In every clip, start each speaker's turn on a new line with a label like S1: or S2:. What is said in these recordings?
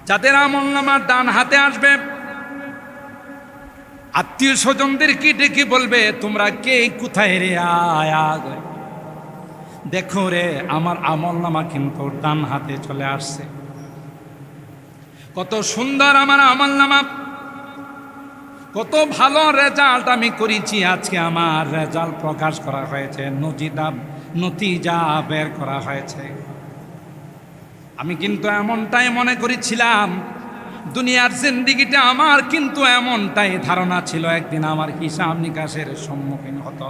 S1: যাদের আমলনামা ডান হাতে আসবে, আত্মীয় স্বজনদের কি ডেকে বলবে, তোমরা কে কোথায় রে, আয়া দেখো রে আমার আমলনামা কিন্তু ডান হাতে চলে আসছে। কত সুন্দর আমার আমলনামা, কত ভালো রেজাল্ট আমি করেছি। আজকে আমার রেজাল্ট প্রকাশ করা হয়েছে, নতিজা বের করা হয়েছে। আমি কিন্তু এমনটাই মনে করেছিলাম, দুনিয়ার জিন্দেগিটা আমার কিন্তু এমনটাই ধারণা ছিল একদিন আমার হিসাব নিকাশের সম্মুখীন হতো।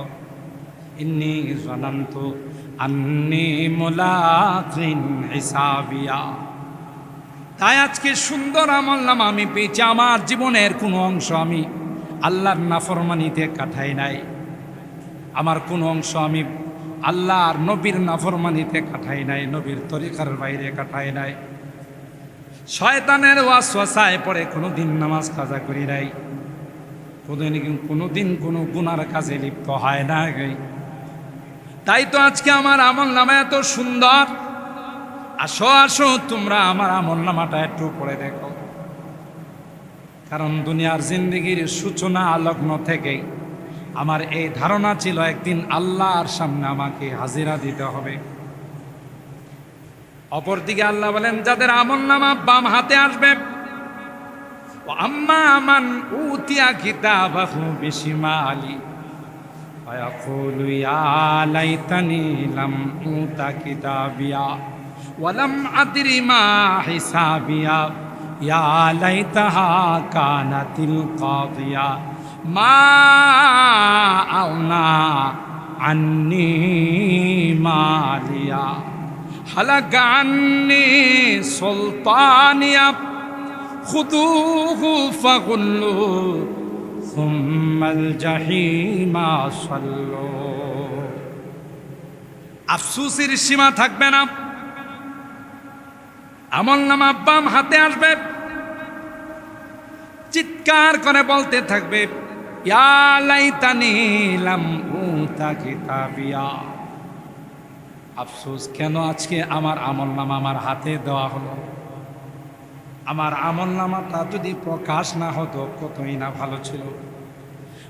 S1: ইন্নী জানান্তু আন্নী মুলাকিন হিসাবিয়া। তাই আজকে সুন্দর আমলনামা আমি পেয়েছি। আমার জীবনের কোনো অংশ আমি আল্লাহর নাফরমানিতে কাটাই নাই, আমার কোনো অংশ আমি আল্লাহর নবীর নাফরমানিতে কাটাই নাই, নবীর তরিকার বাইরে কাটাই নাই, শয়তানের ওয়াসওয়াসায় পড়ে কোনোদিন নামাজ কাজা করি নাই, কোনোদিন কোনো গুনার কাজে লিপ্ত হয় না। তাই তো আজকে আমার আমলনামা এত সুন্দর। আসো আসো তোমরা আমার আমলনামাটা একটু পড়ে দেখো, কারণ দুনিয়ার জিন্দেগির সূচনা লগ্ন থেকেই আমার এই ধারণা ছিল একদিন আল্লাহর সামনে আমাকে হাজিরা দিতে হবে। অপরদিকে আল্লাহ বলেন, যাদের আমলনামা বাম হাতে আসবে, আম্মা মান উতিয়া কিতাবাহু বিশিমালি ফায়াকুলু ইয়া লাইতানি লাম উতা কিতাবিয়া ওয়ালাম আদরি মা হিসাবিয়া ইয়া লাইতাহা কানাতিল কাদিয়া মা আওনা আন্নি মালিয়া হালাকা আন্নি সুলতানিয়া খুদুহু ফাগুল্লু সুম্মাল জাহিমা সাল্লু। আফসোসের সীমা থাকবে না। আমলনামা বাম হাতে আসবে, চিৎকার করে বলতে থাকবে, ইয়া লাইতানি লাম উতা কিতাবিয়া। আফসোস কেন আজকে আমার আমলনামা আমার হাতে দেওয়া হলো। আমার আমলনামাটা যদি প্রকাশ না হতো কতই না ভালো ছিল।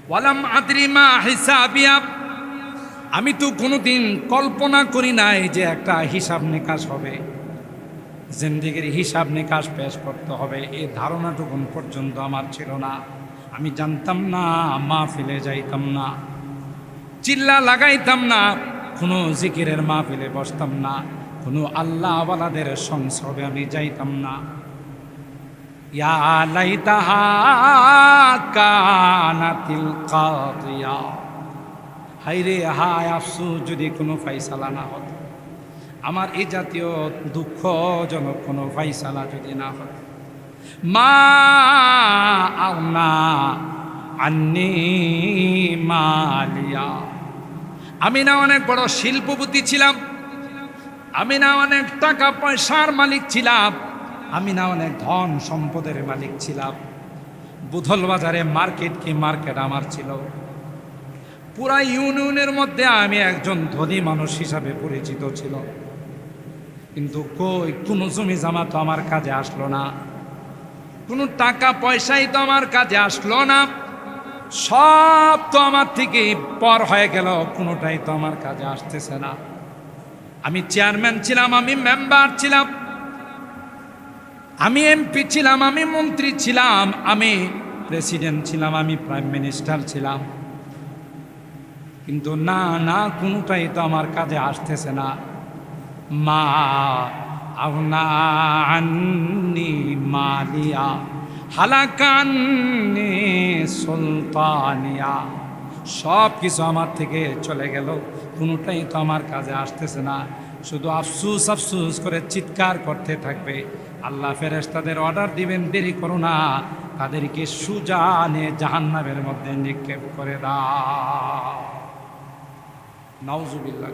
S1: ওয়ালাম আদরি মা হিসাবিয়া, আমি তো কোনোদিন কল্পনা করি নাই যে একটা হিসাব নিকাশ হবে, জিন্দেগির হিসাব নিকাশ পেশ করতে হবে, এই ধারণাটুকুন পর্যন্ত আমার ছিল না। আমি জানতাম না, মাহফিলে যাইতাম না, চিল্লা লাগাইতাম না, কোনো জিকিরের মাহফিলে বসতাম না, কোনো আল্লাহ ওয়ালাদের সংসবে আমি যাইতাম না। ইয়া লাইতাহা কানাতিল কাদিয়া, হায়রে হায় আফসোস যদি কোনো ফাইসালা না হতো, আমার এই জাতীয় দুঃখজনক কোনো ফাইসালা যদি না হতো। মা আওনা আন্নি মালিয়া, আমি না অনেক বড় শিল্পপতি ছিলাম, আমি না অনেক টাকা পয়সার মালিক ছিলাম, আমি না অনেক ধন সম্পদের মালিক ছিলাম। বুধল বাজারে মার্কেট কি মার্কেট আমার ছিল। পুরা ইউনিয়নের মধ্যে আমি একজন ধনী মানুষ হিসাবে পরিচিত ছিল, কিন্তু কই কোনো জমি জামা তো আমার কাজে আসলো না, কোনো টাকা পয়সাই তো আমার কাজে আসলো না, সব তো আমার থেকে পর হয়ে গেল, কোনোটাই তো আমার কাজে আসতেছে না। আমি চেয়ারম্যান ছিলাম, আমি মেম্বার ছিলাম, আমি এমপি ছিলাম, আমি মন্ত্রী ছিলাম, আমি প্রেসিডেন্ট ছিলাম, আমি প্রাইম মিনিস্টার ছিলাম, কিন্তু না না কোনোটাই তো আমার কাজে আসতেছে না। মা আওনা আন্নি মালিয়া হালাকান্নি সুলতানিয়া, সব কিছু আমার থেকে চলে গেল, কোনোটাই তো আমার কাজে আসতেছে না। শুধু আফসুস আফসুস করে চিৎকার করতে থাকবে। আল্লাহ ফেরেশতাদের অর্ডার দিবেন, দেরি করো না, তাদেরকে সুজানে জাহান্নামের মধ্যে নিক্ষেপ করে দাও। নাউজুবিল্লাহ।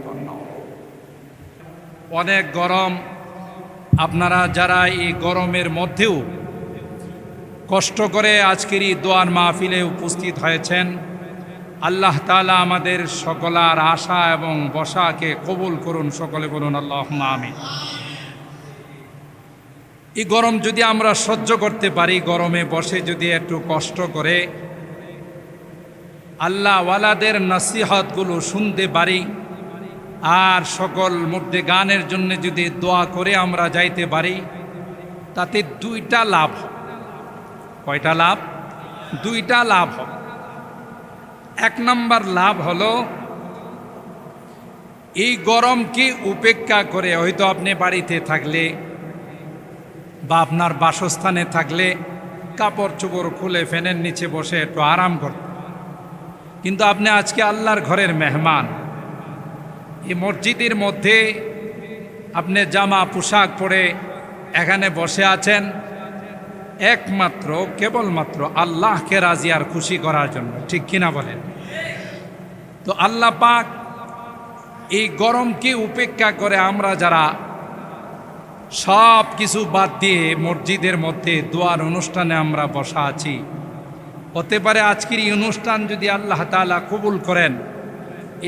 S1: অনেক গরম, আপনারা যারা এই গরমের মধ্যেও কষ্ট করে আজকের এই দোয়ার মাহফিলে উপস্থিত হয়েছেন, আল্লাহ তাআলা আমাদের সকলের আশা এবং বসাকে কবুল করুন। সকলে বলুন আল্লাহুম্মা আমিন। এই গরম যদি আমরা সহ্য করতে পারি, গরমে বসে যদি একটু কষ্ট করে আল্লাহওয়ালাদের নসিহতগুলো শুনতে পারি, আর সকল মধ্যে গানের জন্য যদি দোয়া করে আমরা যাইতে পারি, তাতে দুইটা লাভ। কয়টা লাভ? দুইটা লাভ। এক নম্বর লাভ হলো, এই গরমকে উপেক্ষা করে, হয়তো আপনি বাড়িতে থাকলে বা আপনার বাসস্থানে থাকলে কাপড় চোপড় খুলে ফ্যানের নিচে বসে একটু আরাম করতেন, কিন্তু আপনি আজকে আল্লাহর ঘরের মেহমান। এই মসজিদের মধ্যে আপনি জামা পোশাক পরে এখানে বসে আছেন একমাত্র কেবলমাত্র আল্লাহকে রাজি আর খুশি করার জন্য, ঠিক কিনা বলেন? তো আল্লাহ পাক এই গরমকে উপেক্ষা করে আমরা যারা সব কিছু বাদ দিয়ে মসজিদের মধ্যে দোয়ার অনুষ্ঠানে আমরা বসা আছি, হতে পারে আজকের এই অনুষ্ঠান যদি আল্লাহ তাআলা কবুল করেন,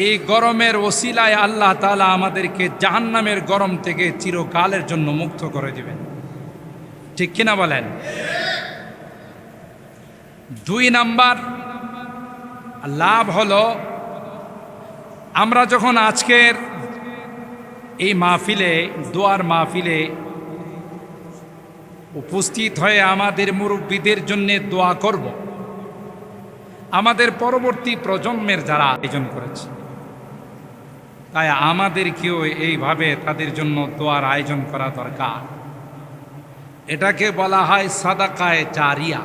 S1: এই গরমের ওসিলায় আল্লাহ তাআলা আমাদেরকে জাহান্নামের গরম থেকে চিরকালের জন্য মুক্ত করে দিবেন, ঠিক কিনা বলেন? দুই নাম্বার লাভ হলো, আমরা যখন আজকের এই মাহফিলে, দোয়ার মাহফিলে উপস্থিত হয়ে আমাদের মুরব্বীদের জন্য দোয়া করব, আমাদের পরবর্তী প্রজন্মের যারা আয়োজন করেছে, তাই আমাদেরকেও এইভাবে তাদের জন্য দোয়ার আয়োজন করা দরকার। এটাকে বলা হয় সাদাকায়ে জারিয়া।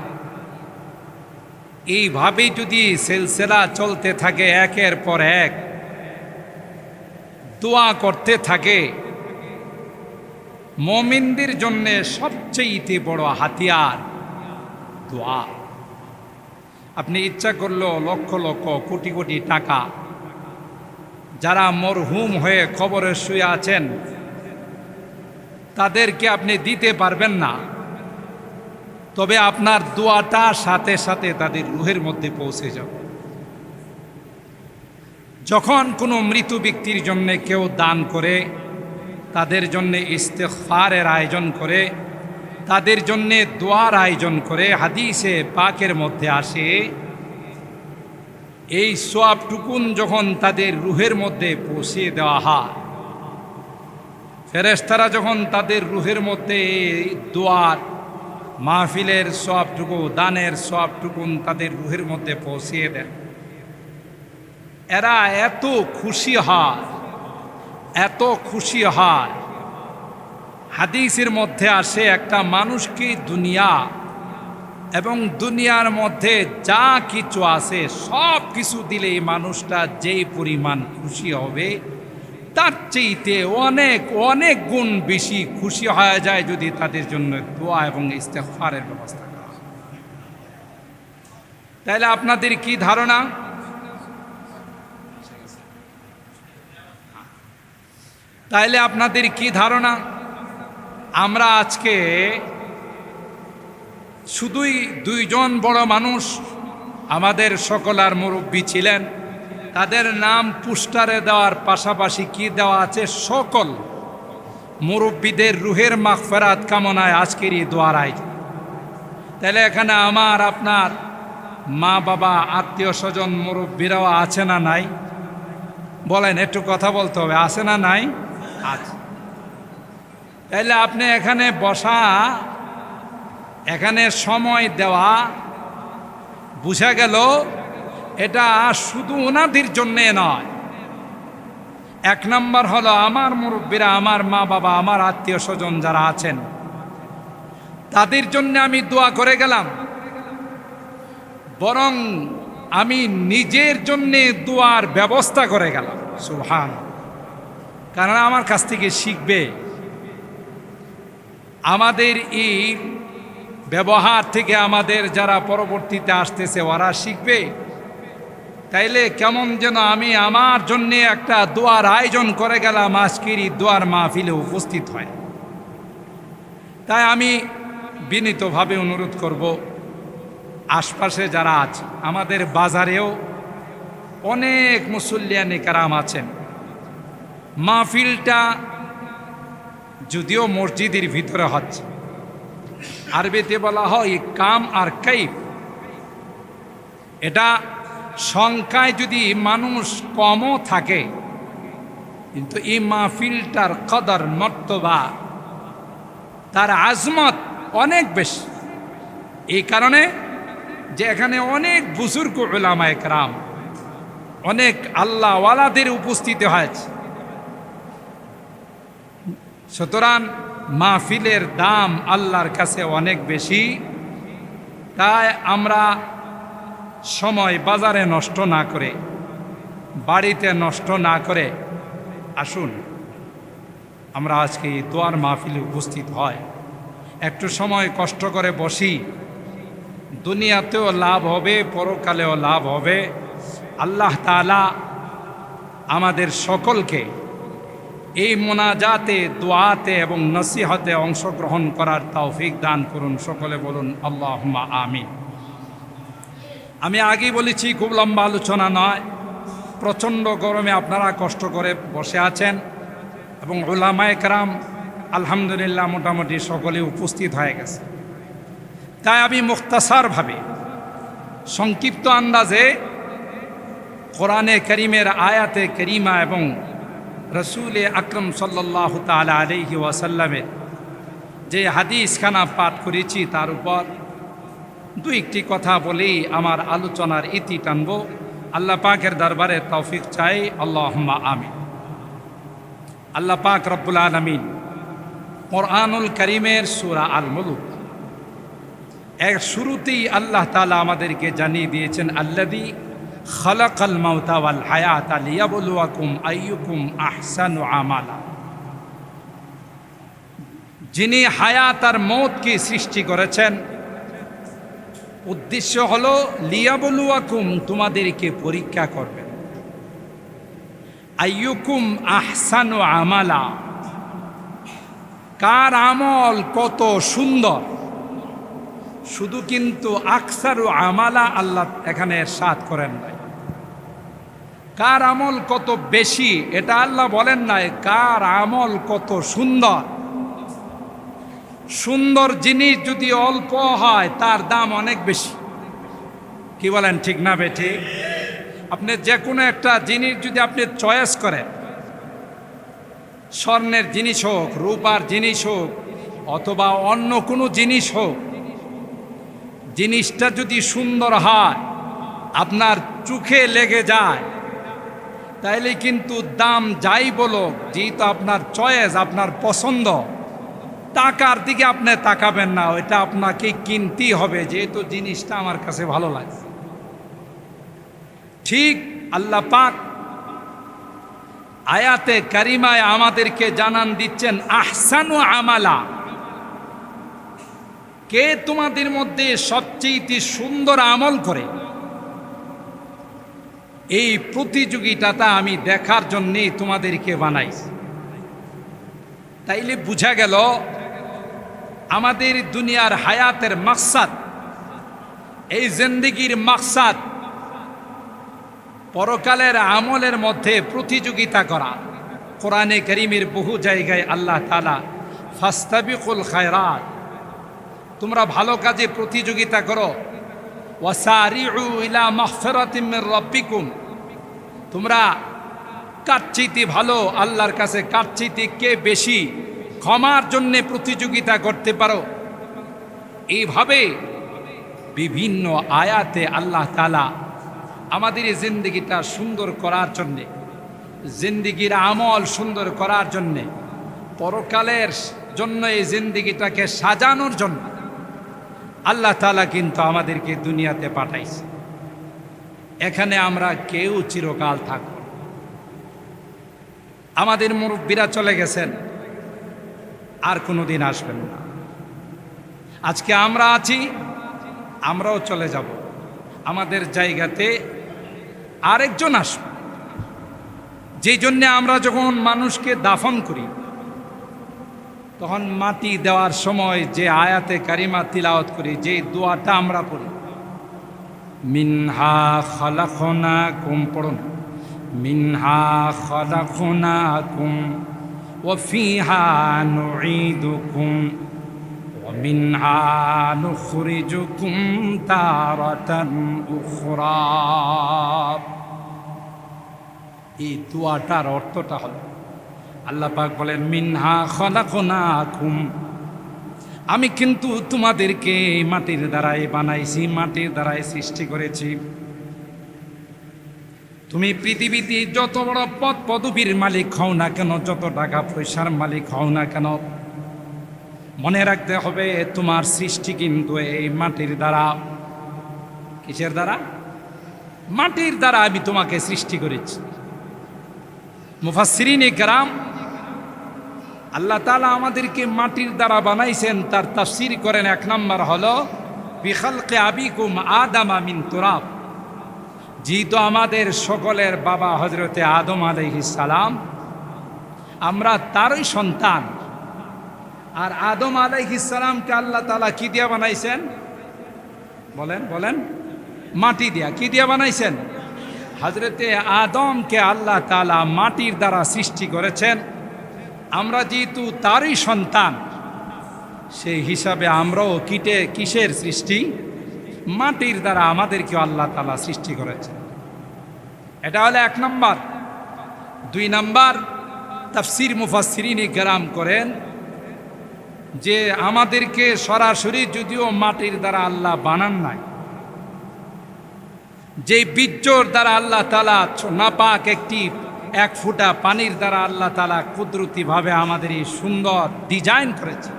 S1: এইভাবেই যদি সিলসিলা চলতে থাকে, একের পর এক দোয়া করতে থাকে, মুমিনদের জন্য সবচেয়ে বড় হাতিয়ার দোয়া। আপনি ইচ্ছা করলেও লক্ষ লক্ষ কোটি কোটি টাকা যারা মরহুম হয়ে কবরে শুয়ে আছেন তাদেরকে আপনি দিতে পারবেন না, তবে আপনার দোয়াটা সাথে সাথে তাদের রুহের মধ্যে পৌঁছে যাবে। যখন কোনো মৃত ব্যক্তির জন্য কেউ দান করে, তাদের জন্য ইস্তেগফারের আয়োজন করে, তাদের জন্য দোয়ার আয়োজন করে, হাদিসে পাকের মধ্যে আসে এই সওয়াবটুকুন যখন তাদের রুহের মধ্যে পৌঁছে দেওয়া হয়, ফেরেশতারা যখন তাদের রুহের মধ্যে এই দোয়ার মাহফিলের সওয়াবটুকু, দানের সওয়াবটুকুন তাদের রুহের মধ্যে পৌঁছিয়ে দেন, এরা এত খুশি হয়, এত খুশি হয়। হাদিসের মধ্যে আসে, একটা মানুষকে দুনিয়া এবং দুনিয়ার মধ্যে যা কিছু আছে সব কিছু দিলে এই মানুষটা যেই পরিমাণ খুশি হবে, তার চেয়েতে অনেক অনেক গুণ বেশি খুশি হয়ে যায় যদি তাদের জন্য দোয়া এবং ইস্তেগফারের ব্যবস্থা করা হয়। তাইলে আপনাদের কি ধারণা? তাইলে আপনাদের কি ধারণা? আমরা আজকে শুধুই দুইজন বড় মানুষ আমাদের সকলার মুরব্বী ছিলেন, তাদের নাম পোস্টারে দেওয়ার পাশাপাশি কি দেওয়া আছে, সকল মুরব্বীদের রুহের মাগফিরাত কামনায় আজকের এই দোয়ার আয়োজন। তাহলে এখানে আমার আপনার মা বাবা, আত্মীয় স্বজন, মুরব্বীরাও আছে না নাই? বলেন, একটু কথা বলতে হবে, আছে না নাই? আছে। তাহলে আপনি এখানে বসা, এখানে সময় দেওয়া, বুঝা গেল এটা শুধু ওনাদের জন্যে নয়। এক নম্বর হলো আমার মুরব্বীরা, আমার মা বাবা, আমার আত্মীয় স্বজন যারা আছেন তাদের জন্য আমি দোয়া করে গেলাম, বরং আমি নিজের জন্যে দোয়ার ব্যবস্থা করে গেলাম। সুবহান। কারণ আমার কাছ থেকে শিখবে, আমাদের এই ব্যবহার থেকে আমাদের যারা পরবর্তীতে আসতেছে ওরা শিখবে। তাইলে কেমন যেন আমি আমার জন্যে একটা দোয়ার আয়োজন করে গেলাম, আজকের এই দোয়ার মাহফিলে উপস্থিত হয়। তাই আমি বিনীতভাবে অনুরোধ করব, আশপাশে যারা আছে, আমাদের বাজারেও অনেক মুসল্লিয়ানে কারাম আছেন, মাহফিলটা যদিও মসজিদের ভিতরে হচ্ছে, আরবিতে বলা হয় কাম আর কাইফ। এটা সংখ্যায় যদি মানুষ কমও থাকে, কিন্তু এই মাহফিলটার কদর মর্তবা, তার আজমত অনেক বেশি। এই কারণে যে এখানে অনেক বুজুর্গ উলামায়ে কেরাম, অনেক আল্লাহওয়ালাদের উপস্থিতি হয়েছে। সুতরাং মাহফিলের দাম আল্লাহর কাছে অনেক বেশি। তাই আমরা সময় বাজারে নষ্ট না করে, বাড়িতে নষ্ট না করে আসুন আমরা আজকে এই দোয়ার মাহফিলে উপস্থিত হয়, একটু সময় কষ্ট করে বসি। দুনিয়াতেও লাভ হবে, পরকালেও লাভ হবে। আল্লাহ তাআলা আমাদের সকলকে এই মোনাজাতে, দোয়াতে এবং নসিহতে অংশগ্রহণ করার তৌফিক দান করুন। সকলে বলুন আল্লাহুম্মা আমিন। আমি আগেই বলেছি, খুব লম্বা আলোচনা নয়। প্রচণ্ড গরমে আপনারা কষ্ট করে বসে আছেন এবং উলামায়ে কেরাম আলহামদুলিল্লাহ মোটামুটি সকলে উপস্থিত হয়ে গেছে। তাই আমি মুখতাসারভাবে, সংক্ষিপ্ত আন্দাজে কোরআনে করিমের আয়াতে করিমা এবং রসুল আকরম সাল্লাল্লাহু তাআলা আলাইহি ওয়াসাল্লামের যে হাদিসখানা পাঠ করেছি তার উপর দু একটি কথা বলেই আমার আলোচনার ইতি টানব। আল্লাহ পাকের দরবারে তৌফিক চাই, আল্লাহুম্মা আমিন। আল্লাহ পাক রব্বুল আলামিন কোরআনুল কারীমের সূরা আল মুলক এর শুরুতেই আল্লাহ তাআলা আমাদেরকে জানিয়ে দিয়েছেন, আল্লাযী খালাকাল মাউতা ওয়াল হায়াতা লিয়াবলুয়াকুম আইয়ুকুম আহসানু আমালা। যিনি হায়াত আর মওতকে সৃষ্টি করেছেন, উদ্দেশ্য হলো লিয়াবলুয়াকুম, তোমাদেরকে পরীক্ষা করবেন। আইয়ুকুম আহসানু আমালা, কার আমল কত সুন্দর। শুধু কিন্তু আকসারু আমালা আল্লাহ এখানে ইরশাদ করেন নাই, কার আমল কত বেশি এটা আল্লাহ বলেন নাই, কার আমল কত সুন্দর। সুন্দর জিনিস যদি অল্প হয় তার দাম অনেক বেশি। কি বলেন, ঠিক না বেঠি? আপনি যে কোনো একটা জিনিস যদি আপনি চয়েস করেন, স্বর্ণের জিনিস হোক, রূপার জিনিস হোক, অথবা অন্য কোনো জিনিস হোক, জিনিসটা যদি সুন্দর হয়, আপনার চোখে লেগে যায়, তাইলে কিন্তু দাম যাই বলো, যেহেতু আপনার চয়েস, আপনার পছন্দ, টাকার দিকে আপনি তাকাবেন না, ওইটা আপনাকে কিনতেই হবে, যেহেতু জিনিসটা আমার কাছে ভালো লাগছে। ঠিক আল্লাহ পাক আয়াতে কারিমায় আমাদেরকে জানান দিচ্ছেন, আহসানু আমালা, কে তোমাদের মধ্যে সবচেয়ে সুন্দর আমল করে। এই প্রতিযোগিতাটা আমি দেখার জন্যেই তোমাদেরকে বানাইছি। তাইলে বুঝা গেল আমাদের দুনিয়ার হায়াতের মাকসাদ, এই জিন্দেগির মাকসাদ পরকালের আমলের মধ্যে প্রতিযোগিতা করা। কোরআনে কারীমের বহু জায়গায় আল্লাহ তাআলা ফাস্তাবিকুল খায়রাত, তোমরা ভালো কাজে প্রতিযোগিতা করো, ওয়াসারিউ ইলা মাগফিরাতিম মির রাব্বিকুম, তোমরা কাটচিতি ভালো, আল্লাহর কাছে কাটচিতি কে বেশি ক্ষমার জন্য প্রতিযোগিতা করতে পারো। এইভাবে বিভিন্ন আয়াতে আল্লাহ তাআলা আমাদের এই জিন্দেগিটা সুন্দর করার জন্যে, জিন্দেগির আমল সুন্দর করার জন্যে, পরকালের জন্য এই জিন্দেগিটাকে সাজানোর জন্য আল্লাহ তাআলা কিন্তু আমাদেরকে দুনিয়াতে পাঠাইছে। এখানে আমরা কেউ চিরকাল থাকব। আমাদের মুরব্বীরা চলে গেছেন, আর কোনোদিন আসবেন না। আজকে আমরা আছি, আমরাও চলে যাব। আমাদের জায়গাতে আরেকজন আসবে। যেই জন্যে আমরা যখন মানুষকে দাফন করি, তখন মাটি দেওয়ার সময় যে আয়াতে কারিমা তিলাওয়াত করি, যে দোয়াটা আমরা পড়ি, মিনহা খালাকনাকুম, পড়ুন, মিনহা খালাকনাকুম ওয়া ফিহা নুঈদুকুম মিনহা নুখরিজুকুম তারাতান উখরা। এই দোয়াটার অর্থটা হলো, আল্লাহ পাক বলেন মিনহা খলাকনাকুম, আমি কিন্তু তোমাদেরকে মাটির দ্বারাই বানাইছি, মাটির দ্বারাই সৃষ্টি করেছি। তুমি পৃথিবীতে যত বড় পদ পদবীর মালিক হও না কেন, যত টাকা পয়সার মালিক হও না কেন, মনে রাখতে হবে তোমার সৃষ্টি কিন্তু এই মাটির দ্বারা। কিসের দ্বারা? মাটির দ্বারা আমি তোমাকে সৃষ্টি করেছি। মুফাসসিরিনে কেরাম, আল্লাহ তাআলা আমাদেরকে মাটির দ্বারা বানাইছেন, তার তাফসীর করেন, এক নম্বর হলো বিখালকে আবিকুম আদামা মিন তুরাব। যেহেতু আমাদের সকলের বাবা হযরতে আদম আলাইহিস সালাম, আমরা তারই সন্তান। আর আদম আলাইহিস সালামকে আল্লাহ তাআলা কি দিয়ে বানাইছেন? বলেন বলেন। মাটি দিয়া। কি দিয়া বানাইছেন? হযরতে আদমকে আল্লাহ তাআলা মাটির দ্বারা সৃষ্টি করেছেন। আমরা যেহেতু তারই সন্তান, সেই হিসাবে আমরাও কিসের সৃষ্টি? মাটির দ্বারা আমাদেরকে আল্লাহ তাআলা সৃষ্টি করেছেন। এটা হলো এক নম্বর। দুই নম্বর, তাফসীর মুফাসসিরিনে কেরাম করেন যে আমাদেরকে সরাসরি যদিও মাটির দ্বারা আল্লাহ বানান নাই, যে বীর্যর দ্বারা আল্লাহ তাআলা নাপাক একটি এক ফোঁটা পানির দ্বারা আল্লাহ তাআলা কুদরতিভাবে আমাদের এই সুন্দর ডিজাইন করেছেন,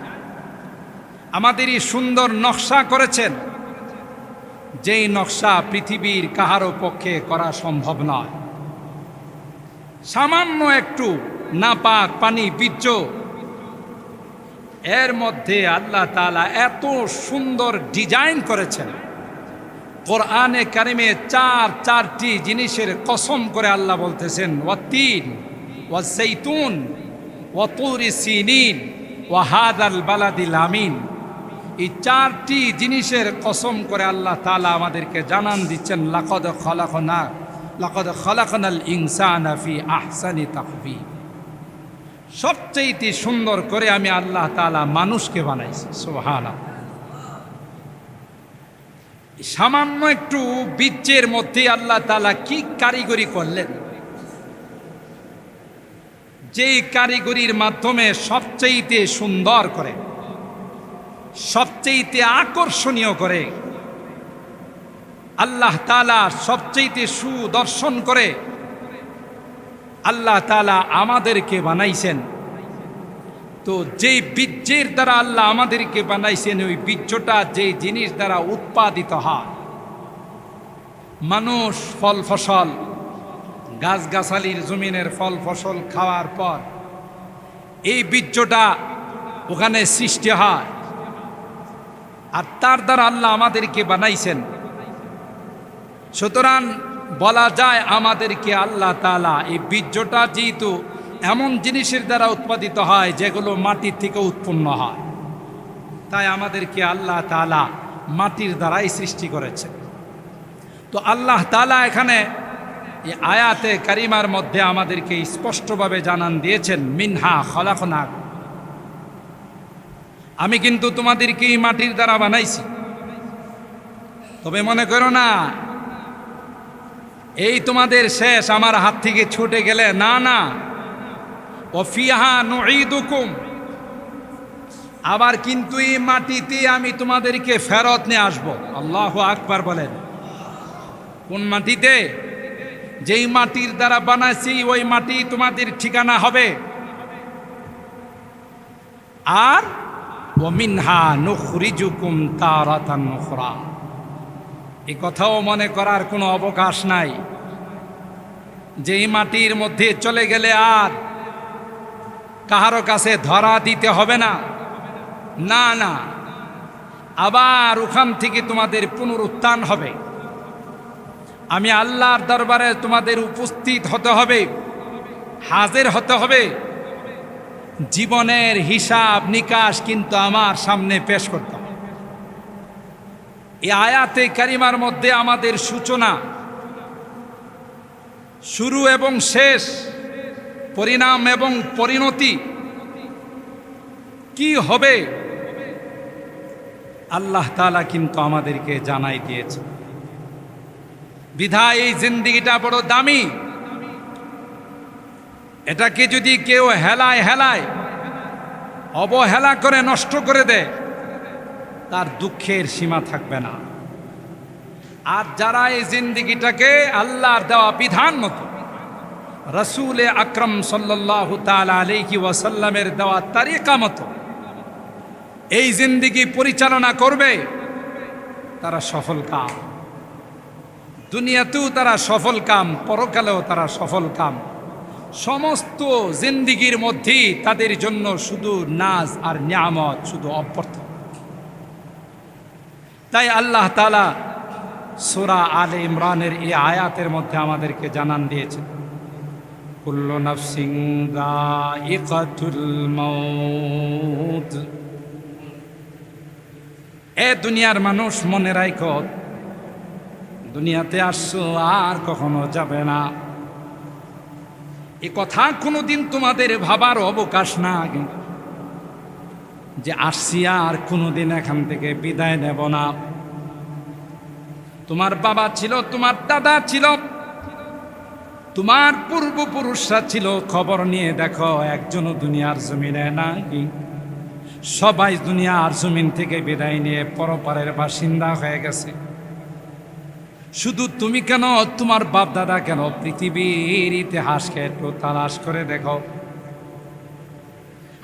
S1: আমাদের এই সুন্দর নকশা করেছেন, যেই নকশা পৃথিবীর কাহারও পক্ষে করা সম্ভব নয়। সামান্য একটু নাপাক পানি, বীর্য, এর মধ্যে আল্লাহ তাআলা এত সুন্দর ডিজাইন করেছেন। কোরআনে কারিমে চারটি জিনিসের কসম করে আল্লাহ বলতেছেন, ওয়াত্তিন ওয়াজ্জাইতুন ওয়া তুরি সিনিন ওয়া হাযাল বালাদিল আমিন। এই চারটি জিনিসের কসম করে আল্লাহ তাআলা আমাদেরকে জানান দিচ্ছেন, লাকাদ খালাকনাল ইনসানা ফি আহসানি তাকবীর। সবচেয়ে সুন্দর করে আমি আল্লাহ তাআলা মানুষকে বানাইছি। সুবহানাল্লাহ। সামান্য একটু বীর্যের মধ্যে আল্লাহ তাআলা কি কারিগরি করলেন, যেই কারিগরির মাধ্যমে সবচেয়ে সুন্দর করে, সবচেয়ে আকর্ষণীয় করে আল্লাহ তাআলা, সবচেয়ে সুদর্শন করে আল্লাহ তাআলা আমাদেরকে বানাইছেন। তো যেই বীর্যের দ্বারা আল্লাহ আমাদেরকে বানাইছেন, ওই বীর্যটা যেই জিনিস দ্বারা উৎপাদিত হয়, মানুষ ফল ফসল, গাছগাছালির জমিনের ফল ফসল খাওয়ার পর এই বীর্যটা ওখানে সৃষ্টি হয়, আর তার দ্বারা আল্লাহ আমাদেরকে বানাইছেন। সুতরাং বলা যায় আমাদেরকে আল্লাহ তাআলা এই বীর্যটা যেহেতু এমন জিনিসের দ্বারা উৎপাদিত হয় যেগুলো মাটির থেকে উৎপন্ন হয়, তাই আমাদেরকে আল্লাহ তাআলা মাটির দ্বারাই সৃষ্টি করেছেন। তো আল্লাহ তাআলা এখানে এই আয়াতে কারিমার মধ্যে আমাদেরকে স্পষ্টভাবে জানান দিয়েছেন, মিনহা খলাকনাকুম, আমি কিন্তু তোমাদেরকে এই মাটির দ্বারা বানাইছি। তবে মনে করো না এই তোমাদের শেষ, আমার হাত থেকে ছুটে গেলে, না না, ওয়াফিহা নুঈদুকুম, আবার কিন্তু এই মাটিতে আমি তোমাদেরকে ফেরত নিয়ে আসবো। আল্লাহু আকবার বলেন। কোন মাটিতে? যেই মাটির দ্বারা বানাইছি ওই মাটি তোমাদের ঠিকানা হবে। আর ওয়ামিনহা নুখরিজুকুম তারাতান উখরা, এই কথাও মনে করার কোনো অবকাশ নাই যে এই মাটির মধ্যে চলে গেলে আর কাহারো কাছে ধরা দিতে হবে না। না না, আবার ওখান থেকে তোমাদের পুনরুত্থান হবে। আমি আল্লাহর দরবারে তোমাদের উপস্থিত হতে হবে, হাজির হতে হবে। জীবনের হিসাব নিকাশ কিন্তু আমার সামনে পেশ করতে হবে। এই আয়াতে কারিমার মধ্যে আমাদের সূচনা, শুরু এবং শেষ, পরিণাম এবং পরিণতি কি হবে আল্লাহ তাআলা কিন্তু আমাদেরকে জানাই দিয়েছে। বিধায় এই জিন্দেগিটা বড় দামি। এটাকে যদি কেউ হেলায় অবহেলা করে নষ্ট করে দেয়, তার দুঃখের সীমা থাকবে না। আর যারা এই জিন্দেগিটাকে আল্লাহর দেওয়া বিধান মতো, রাসূল আকরাম সাল্লাল্লাহু তাআলা আলাইহি ওয়াসাল্লামের দেওয়া তরিকা মতো এই জিন্দেগি পরিচালনা করবে, তারা সফল কাম। দুনিয়াতেও তারা সফল কাম, পরকালেও তারা সফল কাম। সমস্ত জিন্দেগির মধ্যেই তাদের জন্য শুধু নাজ আর নিয়ামত, শুধু অব্যর্থ। তাই আল্লাহ তাআলা সূরা আলে ইমরানের এই আয়াতের মধ্যে আমাদেরকে জানান দিয়েছে, কুল্লু নাফসিন যায়িকাতুল মাউত। এ দুনিয়ার মানুষ, মনে রাখো, দুনিয়াতে আসছো আর কখনো যাবে না। এ কথা কোনোদিন তোমাদের ভাবার অবকাশ না যে আসছি আর কোনোদিন এখান থেকে বিদায় নেব না। তোমার বাবা ছিল, তোমার দাদা ছিল, তোমার পূর্বপুরুষরা ছিল, খবর নিয়ে দেখো একজনও দুনিয়ার জমিনে নাই। সবাই দুনিয়ার জমিন থেকে বিদায় নিয়ে পরপারের বাসিন্দা হয়ে গেছে। শুধু তুমি কেন, তোমার বাপ দাদা কেন? পৃথিবীর ইতিহাসকে একটু তালাশ করে দেখো।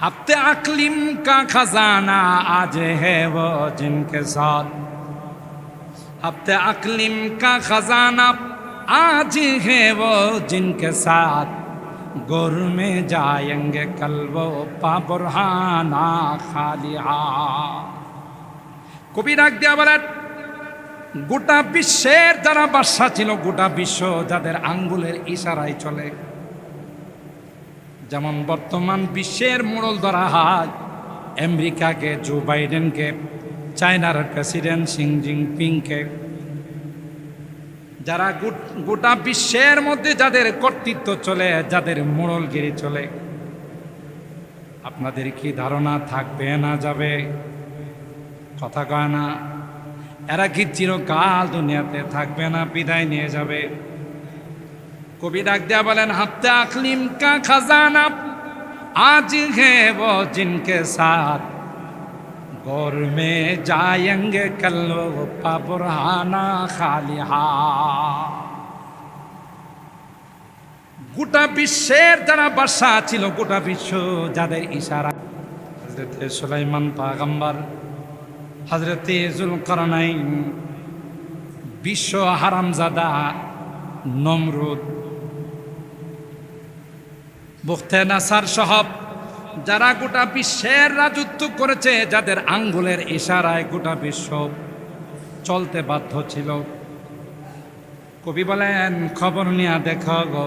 S1: হাফতে আকলিম কা খাজানা আজ হে वो जिनके साथ, হাফতে আকলিম কা খাজানা আজ হে वो जिनके साथ, गोर में जाएंगे कल वो पाबुरहाना खाली हाथ। কবি ডাক দিয়া বলেন, গোটা বিশ্বের যারা বাদশা ছিল, গোটা বিশ্ব যাদের আঙ্গুলের ইশারায় চলে, যেমন বর্তমান বিশ্বের মোড়ল ধরা হয় আমেরিকাকে, জো বাইডেনকে, চায়নার প্রেসিডেন্ট শি জিনপিংকে, যারা গোটা বিশ্বের মধ্যে যাদের কর্তৃত্ব চলে, যাদের মোড়লগিরি চলে, আপনাদের কি ধারণা থাকবে না যাবে? কথা কয় না? এরা কি চিরকাল দুনিয়াতে থাকবে না, বিদায় নিয়ে যাবে? কবি ডাক দেয়া বলেন, হাফতে আকলিম কা খাজানা আজ হে वो जिनके साथ, गौर में जाएंगे कल वो पाबुरहाना खाली हाथ। গোটা বিশ্বের যারা বাদশা ছিল, গোটা বিশ্ব যাদের ইশারা, হযরতে সুলাইমান পয়গম্বর, হযরতে যুলকারনাইন, বিশ্ব হারামজাদা নমরুদ, বুখতে নাসার সহ যারা গোটা বিশ্বের রাজত্ব করেছে, যাদের আঙ্গুলের ইশারায় গোটা বিশ্ব চলতে বাধ্য ছিল, কবি বলেন খবর নিয়ে দেখো গো,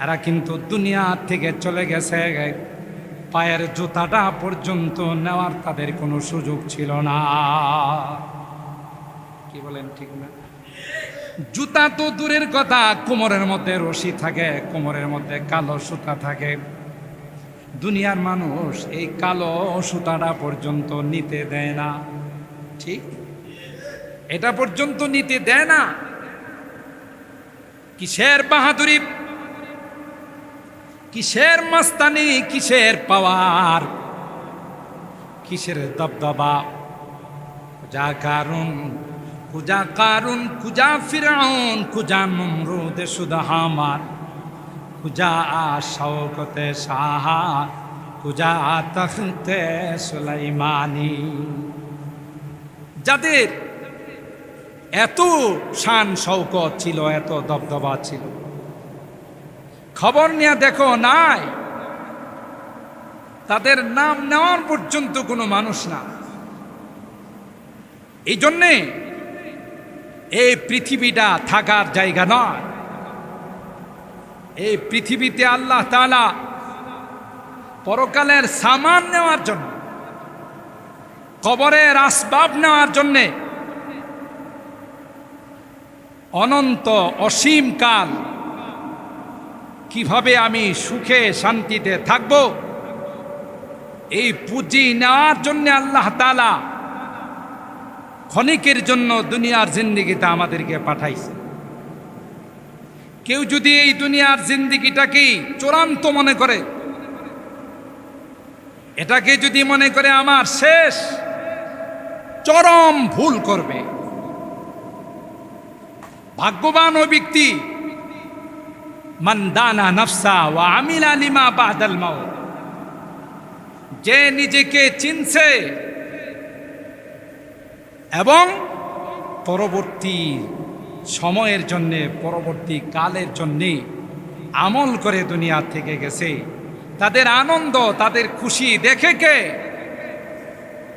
S1: এরা কিন্তু দুনিয়া থেকে চলে গেছে, পায়ের জুতাটা পর্যন্ত নেওয়ার তাদের কোনো সুযোগ ছিল না। কি বলেন, ঠিক না? জুতা তো দূরের কথা, কোমরের মধ্যে রশি থাকে, কোমরের মধ্যে কালো সুতা থাকে। দুনিয়ার মানুষ এই কালো সুতাটা পর্যন্ত নিতে দেয় না। ঠিক, এটা পর্যন্ত নিতে দেয় না। কিসের বাহাদুরি, কিসের মাস্তানি, কিসের পাওয়ার, কিসের দবদবা, কুজা কারুন, কুজা কারুন, কুজা ফিরাউন, কুজা নমরুদ শুধু হামার, কুজা শওকতে শাহ, কুজা তখতে সুলাইমানি। যাদের এত শান শওকত ছিল, এত দবদবা ছিল, খবর নিয়ে দেখো নাই, তাদের নাম নেওয়ার পর্যন্ত কোনো মানুষ না। এই জন্যে এই পৃথিবীটা থাকার জায়গা নয়। এই পৃথিবীতে আল্লাহ তাআলা পরকালের সামান নেওয়ার জন্য, কবরের আসবাব নেওয়ার জন্যে অনন্ত অসীম কাল কিভাবে আমি সুখে শান্তিতে থাকব, এই পুঁজি নেওয়ার জন্য আল্লাহ তাআলা ক্ষণিকের জন্য দুনিয়ার জিন্দেগিতে আমাদেরকে পাঠাইছে। কেউ যদি এই দুনিয়ার জিন্দেগিটাকেই চূড়ান্ত মনে করে, এটাকে যদি মনে করে আমার শেষ, চরম ভুল করবে। ভাগ্যবান ওই ব্যক্তি মান দানা নাফসা ওয়া আমিলা লিমা বাদাল মাউত, যে নিজেকে চিনছে এবং পরবর্তী সময়ের জন্যে, পরবর্তী কালের জন্যে আমল করে দুনিয়া থেকে গেছে। তাদের আনন্দ, তাদের খুশি দেখে কে?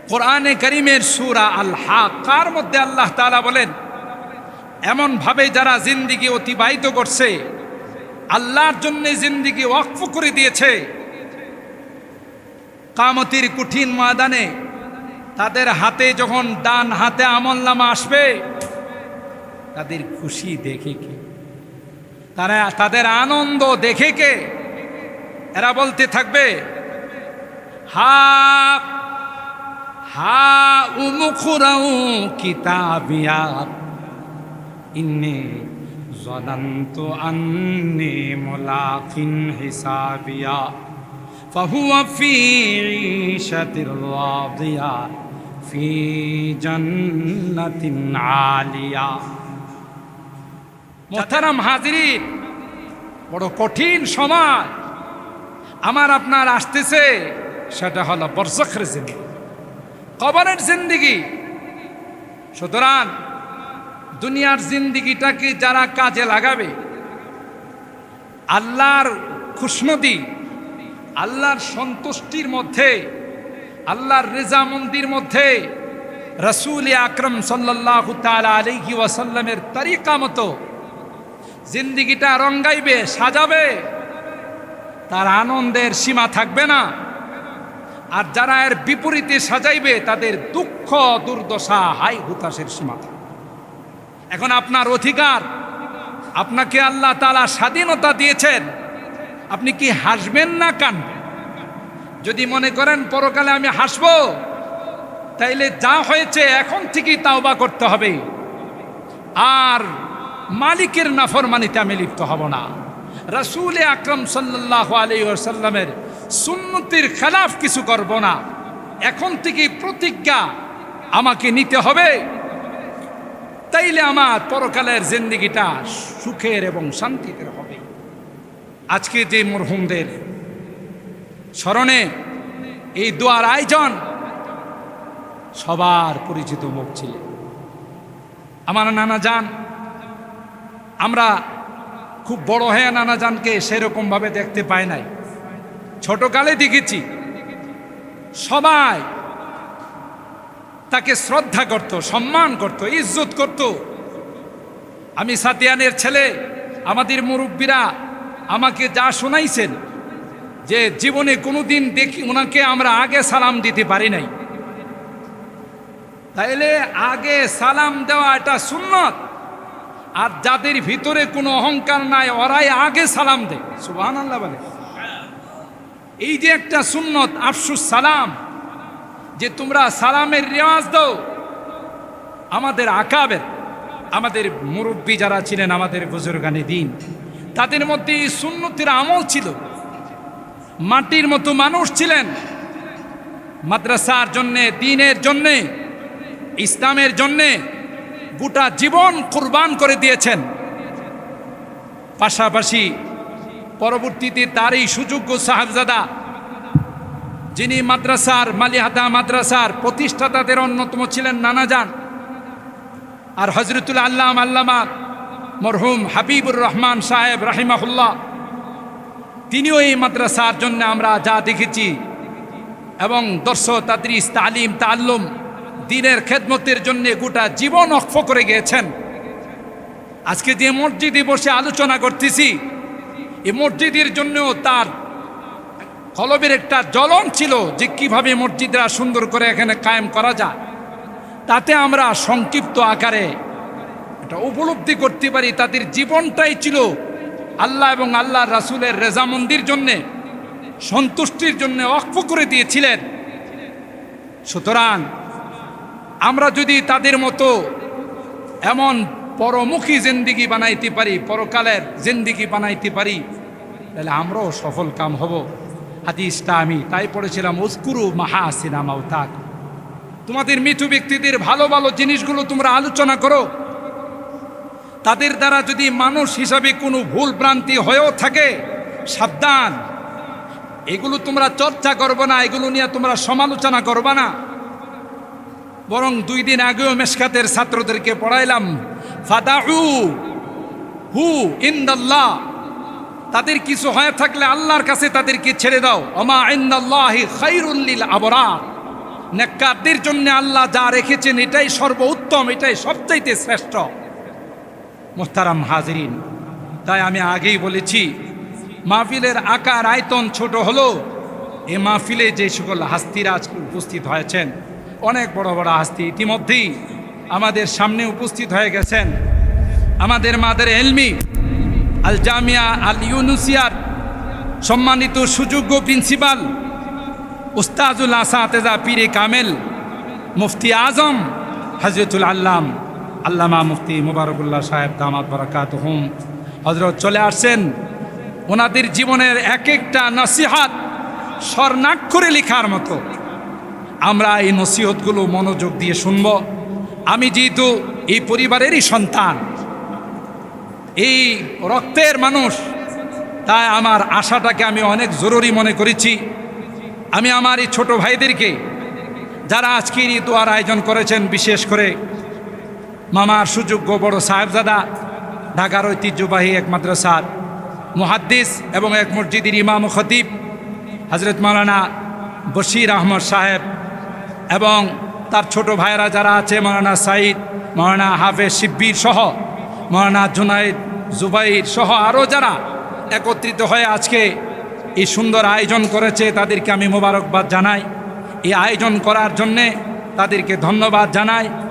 S1: কোরআনে কারীমের সূরা আল হাক্কার মধ্যে আল্লাহ তাআলা বলেন, এমন ভাবে যারা জিন্দেগি অতিবাহিত করছে, আল্লাহর জন্য জিন্দেগি ওয়াকফ করে দিয়েছে, কিয়ামতের কঠিন ময়দানে তাদের হাতে যখন ডান হাতে আমলনামা আসবে, তাদের খুশি দেখে কে? তাদের আনন্দ দেখে কে? এরা বলতে থাকবে, হা হা উমুখরাউ কিতাবিয়া ইন্নী যানানতু আন্নী মুলাকিন হিসাবিয়া ফাহুয়া ফি ঈশাতির রাদিয়া ফি জান্নাতিন আলিয়া। মোহতারাম হাজিরিন, বড় কঠিন সময় আমার আপনার আসতেছে, সেটা হলো বরজখের জিন্দেগি, কবরের জিন্দেগি। সুতরাং দুনিয়ার জিন্দেগিটাকে যারা কাজে লাগাবে, আল্লাহর খুশনদি, আল্লাহর সন্তুষ্টির মধ্যে, আল্লাহর রেজামন্দির মধ্যে রাসূল আকরাম সাল্লাল্লাহু তাআলা আলাইহি ওয়াসাল্লামের তরিকা মতো জিন্দেগিটা রঙ্গাইবে, সাজাবে, তার আনন্দের সীমা থাকবে না। আর যারা এর বিপরীতে সাজাইবে, তাদের দুঃখ দুর্দশা হাই হুতাশের সীমা থাকবে। এখন আপনার অধিকার, আপনাকে আল্লাহ তাআলা স্বাধীনতা দিয়েছেন, আপনি কি হাসবেন না কাঁদবেন? যদি মনে করেন পরকালে আমি হাসবো, তাইলে যা হয়েছে এখন থেকেই তাওবা করতে হবে, আর মালিকের নাফরমানিতে আমি লিপ্ত হব না। রাসূল আকরাম সাল্লাল্লাহু আলাইহি ওয়াসাল্লামের সুন্নতির খেলাফ কিছু করব না। এখন থেকে প্রতিজ্ঞা আমাকে নিতে হবে, তাইলে আমার পরকালের জিন্দেগিটা সুখের এবং শান্তিতে হবে। আজকে যে মরহুমদের স্মরণে এই দোয়ার আয়োজন, সবার পরিচিত মুখ ছিলেন আমার নানা জান। আমরা খুব বড় হয়ে নানা জানকে সেরকম ভাবে দেখতে পাই নাই, ছোটকালে দেখেছি। সবাই তাকে শ্রদ্ধা করত, সম্মান করত, ইজ্জত করত। আমি সাতিয়ানের ছেলে, আমাদের মুরব্বীরা আমাকে যা শোনাইছেন, যে জীবনে কোনোদিন দেখি ওনাকে আমরা আগে সালাম দিতে পারি নাই। তাইলে আগে সালাম দেওয়া এটা সুন্নত। আর যাদের ভিতরে কোনো অহংকার নাই, ওরাই আগে সালাম দেয়। সুবহানাল্লাহ বলে। এই যে একটা সুন্নত, আফসুস সালাম, যে তোমরা সালামের রেওয়াজ দাও। আমাদের আকাবের, আমাদের মুরব্বী যারা ছিলেন, আমাদের বুজুর্গানে দিন, তাদের মধ্যে এই সুন্নতের আমল ছিল। মাটির মতো মানুষ ছিলেন, মাদ্রাসার জন্যে, দ্বীনের জন্যে, ইসলামের জন্যে গোটা জীবন কুরবান করে দিয়েছেন। পাশাপাশি পরবর্তীতে তার এই সুযোগ্য সাহেবজাদা, যিনি মাদ্রাসার, মালিহাদা মাদ্রাসার প্রতিষ্ঠাতাদের অন্যতম ছিলেন নানা জান, আর হজরতুল আল্লামা মরহুম হাবিবুর রহমান সাহেব রাহিমাহুল্লাহ, তিনিও এই মাদ্রাসার জন্য আমরা যা দেখেছি, এবং দর্শ তাদরিস, তালিম, তাআল্লুম, দ্বীনের খেদমতের জন্য গোটা জীবন ওয়াকফ করে গিয়েছেন। আজকে যে মসজিদে বসে আলোচনা করতেছি, এই মসজিদের জন্যও তার কলবের একটা জ্বলন ছিল, যে কিভাবে মসজিদরা সুন্দর করে এখানে কায়েম করা যায়। তাতে আমরা সংক্ষিপ্ত আকারে এটা উপলব্ধি করতে পারি, তাদের জীবনটাই ছিল আল্লাহ এবং আল্লাহ রাসূলের রেজামন্দির জন্যে, সন্তুষ্টির জন্য ওয়াকফ করে দিয়েছিলেন। সুতরাং আমরা যদি তাদের মতো এমন পরমুখী জিন্দিগি বানাইতে পারি, পরকালের জিন্দিগি বানাইতে পারি, তাহলে আমরাও সফল কাম হব। হাদিসটা আমি তাই পড়েছিলাম, উজকুরু মাহাসিনা মাউতাক। তোমাদের মৃত ব্যক্তিদের ভালো ভালো জিনিসগুলো তোমরা আলোচনা করো। তাদের দ্বারা যদি মানুষ হিসাবে কোনো ভুল ভ্রান্তি হয়েও থাকে, সাবধান, এগুলো তোমরা চর্চা করবে না, এগুলো নিয়ে তোমরা সমালোচনা করবে না। বরং 2 দিন আগেও মেশকাতের ছাত্রদেরকে পড়াইলাম, ফাদাউ হু ইনদাল্লাহ, তাদের কিছু হয়ে থাকলে আল্লাহর কাছে তাদেরকে ছেড়ে দাও। ওমা ইনদাল্লাহি খায়রুল লিল আবরার, নেককারদের জন্য আল্লাহ যা রেখেছেন এটাই সর্বোত্তম, এটাই সবচাইতে শ্রেষ্ঠ। মুহতারাম হাজিরিন, তাই আমি আগেই বলেছি, মাহফিলের আকার আয়তন ছোট হলো, এ মাহফিলে যে সকল হাস্তিরা আজকে উপস্থিত হয়েছেন, অনেক বড় বড় হাস্তি ইতিমধ্যেই আমাদের সামনে উপস্থিত হয়ে গেছেন। আমাদের মাদের এলমি আল জামিয়া আল ইউনুসিয়ার সম্মানিত সুযোগ্য প্রিন্সিপাল উস্তাজুল আসাতেজা পীরে কামেল মুফতি আজম হজরতুল আল্লামা মুফতি মুবারকুল্লাহ সাহেব দামাত বারাকাতুহুম হজরত চলে আসছেন। ওনাদের জীবনের এক একটা নসিহত স্বর্ণাক্ষরে লেখার মতো। আমরা এই নসিহতগুলো মনোযোগ দিয়ে শুনব। আমি যেহেতু এই পরিবারেরই সন্তান, এই রক্তের মানুষ, তাই আমার আশাটাকে আমি অনেক জরুরি মনে করেছি। আমি আমার এই ছোট ভাইদেরকে, যারা আজকের এই দোয়ার আয়োজন করেছেন, বিশেষ করে মামার সুযোগ্য বড় সাহেবজাদা, ঢাকার ঐতিহ্যবাহী এক মাদ্রাসার মুহাদ্দিস এবং এক মসজিদের ইমাম ও খতিব হজরত মাওলানা বশির আহমদ সাহেব, এবং তার ছোট ভাইয়েরা যারা আছে, মাওলানা সাইদ, মাওলানা হাফেজ শিব্বির সহ, মাওলানা জুনাইদ জুবাইর সহ আরও যারা একত্রিত হয়ে আজকে এই সুন্দর আয়োজন করেছে, তাদেরকে আমি মোবারকবাদ জানাই। এই আয়োজন করার জন্যে তাদেরকে ধন্যবাদ জানাই।